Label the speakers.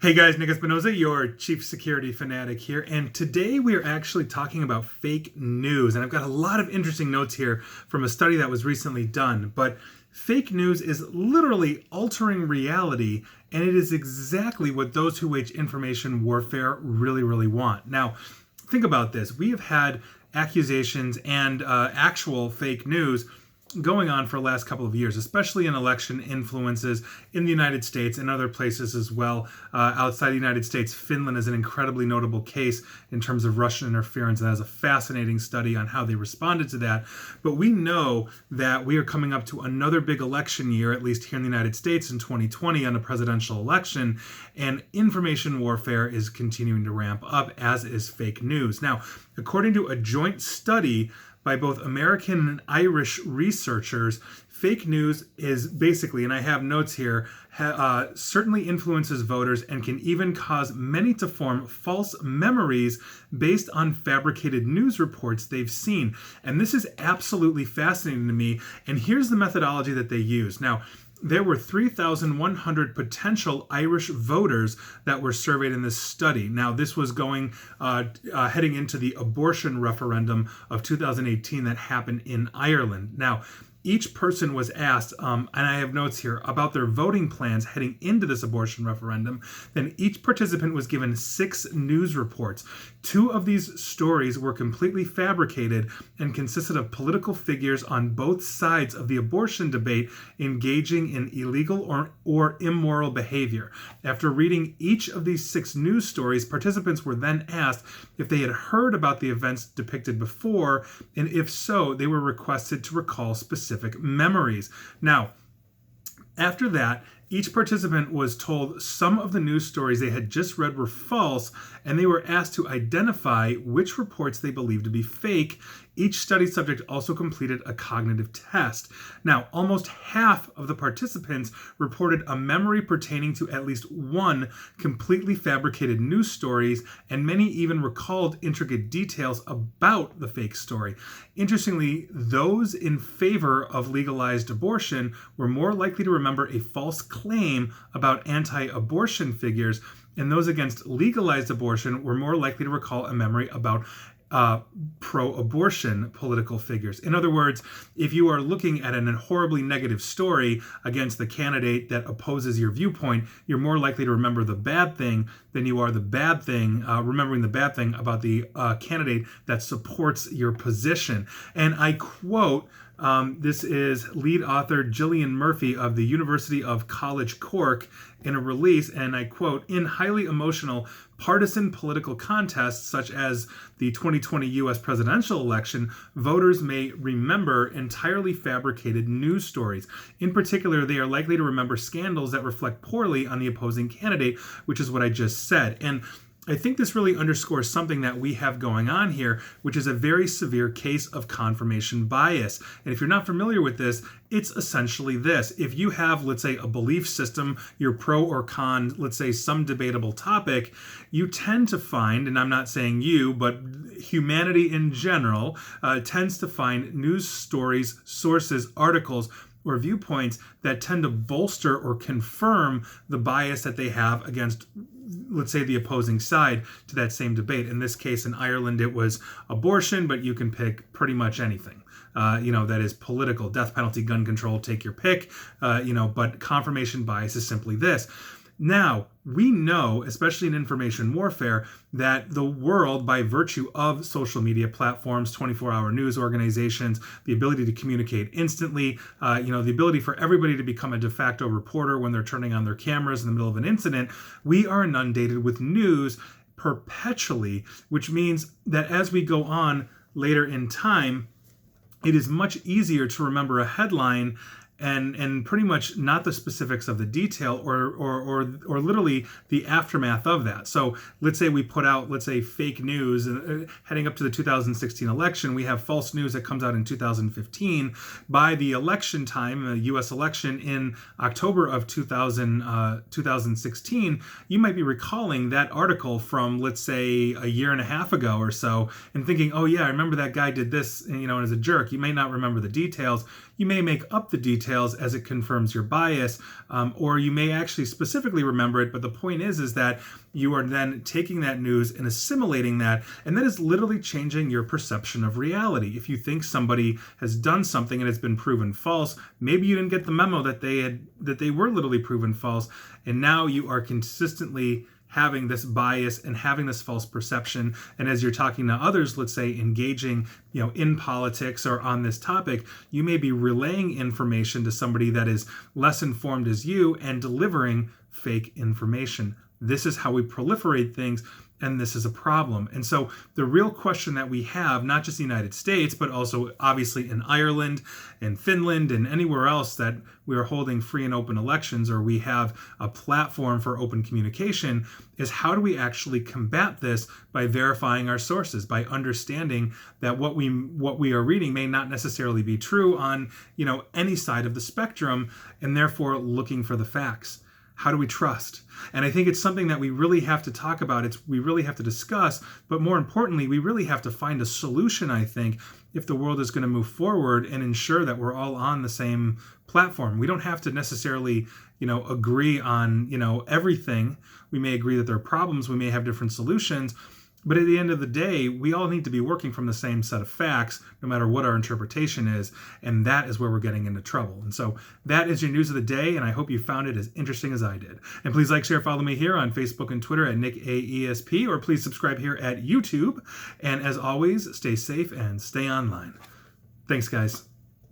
Speaker 1: Hey guys, Nick Espinoza, your chief security fanatic here, and today we are actually talking about fake news. And I've got a lot of interesting notes here from a study that was recently done. But fake news is literally altering reality, and it is exactly what those who wage information warfare really want. Now, think about this. We have had accusations and actual fake news going on for the last couple of years, especially in election influences in the United States and other places as well. Outside the United States, Finland is an incredibly notable case in terms of Russian interference, and has a fascinating study on how they responded to that. But we know that we are coming up to another big election year, at least here in the United States in 2020 on a presidential election, and information warfare is continuing to ramp up, as is fake news. Now, according to a joint study by both American and Irish researchers, fake news is basically, and I have notes here, certainly influences voters and can even cause many to form false memories based on fabricated news reports they've seen. And this is absolutely fascinating to me. And here's the methodology that they use. Now, there were 3,100 potential Irish voters that were surveyed in this study. Now, this was heading into the abortion referendum of 2018 that happened in Ireland. Now, each person was asked, and I have notes here, about their voting plans heading into this abortion referendum. Then each participant was given 6 news reports. 2 of these stories were completely fabricated and consisted of political figures on both sides of the abortion debate engaging in illegal or immoral behavior. After reading each of these 6 news stories, participants were then asked if they had heard about the events depicted before, and if so, they were requested to recall specific memories. Now, after that, each participant was told some of the news stories they had just read were false, and they were asked to identify which reports they believed to be fake. Each study subject also completed a cognitive test. Now, almost half of the participants reported a memory pertaining to at least one completely fabricated news stories, and many even recalled intricate details about the fake story. Interestingly, those in favor of legalized abortion were more likely to remember a false claim about anti-abortion figures, and those against legalized abortion were more likely to recall a memory about pro-abortion political figures. In other words, if you are looking at an horribly negative story against the candidate that opposes your viewpoint, you're more likely to remember the bad thing than you are remembering the bad thing about the candidate that supports your position. And I quote, this is lead author Gillian Murphy of the University of College Cork in a release, and I quote, "In highly emotional, partisan political contests such as the 2020 U.S. presidential election, voters may remember entirely fabricated news stories. In particular, they are likely to remember scandals that reflect poorly on the opposing candidate," which is what I just said. And I think this really underscores something that we have going on here, which is a very severe case of confirmation bias. And if you're not familiar with this, it's essentially this. If you have, let's say, a belief system, you're pro or con, let's say, some debatable topic, you tend to find, and I'm not saying you, but humanity in general, tends to find news stories, sources, articles, or viewpoints that tend to bolster or confirm the bias that they have against, let's say, the opposing side to that same debate. In this case, in Ireland, it was abortion, but you can pick pretty much anything. That is political, death penalty, gun control, take your pick, but confirmation bias is simply this. Now, we know, especially in information warfare, that the world, by virtue of social media platforms, 24-hour news organizations, the ability to communicate instantly, the ability for everybody to become a de facto reporter when they're turning on their cameras in the middle of an incident, we are inundated with news perpetually, which means that as we go on later in time, it is much easier to remember a headline and pretty much not the specifics of the detail or literally the aftermath of that. So let's say we put out, let's say, fake news heading up to the 2016 election. We have false news that comes out in 2015. By the election time, the U.S. election in October of 2016, you might be recalling that article from, let's say, a year and a half ago or so, and thinking, oh yeah, I remember that guy did this, and as a jerk. You may not remember the details. You may make up the details as it confirms your bias, or you may actually specifically remember it, but the point is that you are then taking that news and assimilating that, and that is literally changing your perception of reality. If you think somebody has done something and it's been proven false, maybe you didn't get the memo that they were literally proven false, and now you are consistently having this bias and having this false perception. And as you're talking to others, let's say engaging, in politics or on this topic, you may be relaying information to somebody that is less informed as you and delivering fake information. This is how we proliferate things, and this is a problem. And so the real question that we have, not just the United States, but also obviously in Ireland and Finland and anywhere else that we are holding free and open elections, or we have a platform for open communication, is how do we actually combat this by verifying our sources, by understanding that what we are reading may not necessarily be true on, any side of the spectrum, and therefore looking for the facts. How do we trust? And I think it's something that we really have to talk about. We really have to discuss, but more importantly, we really have to find a solution, I think, if the world is going to move forward and ensure that we're all on the same platform. We don't have to necessarily, agree on, everything. We may agree that there are problems. We may have different solutions. But at the end of the day, we all need to be working from the same set of facts, no matter what our interpretation is. And that is where we're getting into trouble. And so that is your news of the day. And I hope you found it as interesting as I did. And please like, share, follow me here on Facebook and Twitter at NickAESP, or please subscribe here at YouTube. And as always, stay safe and stay online. Thanks, guys.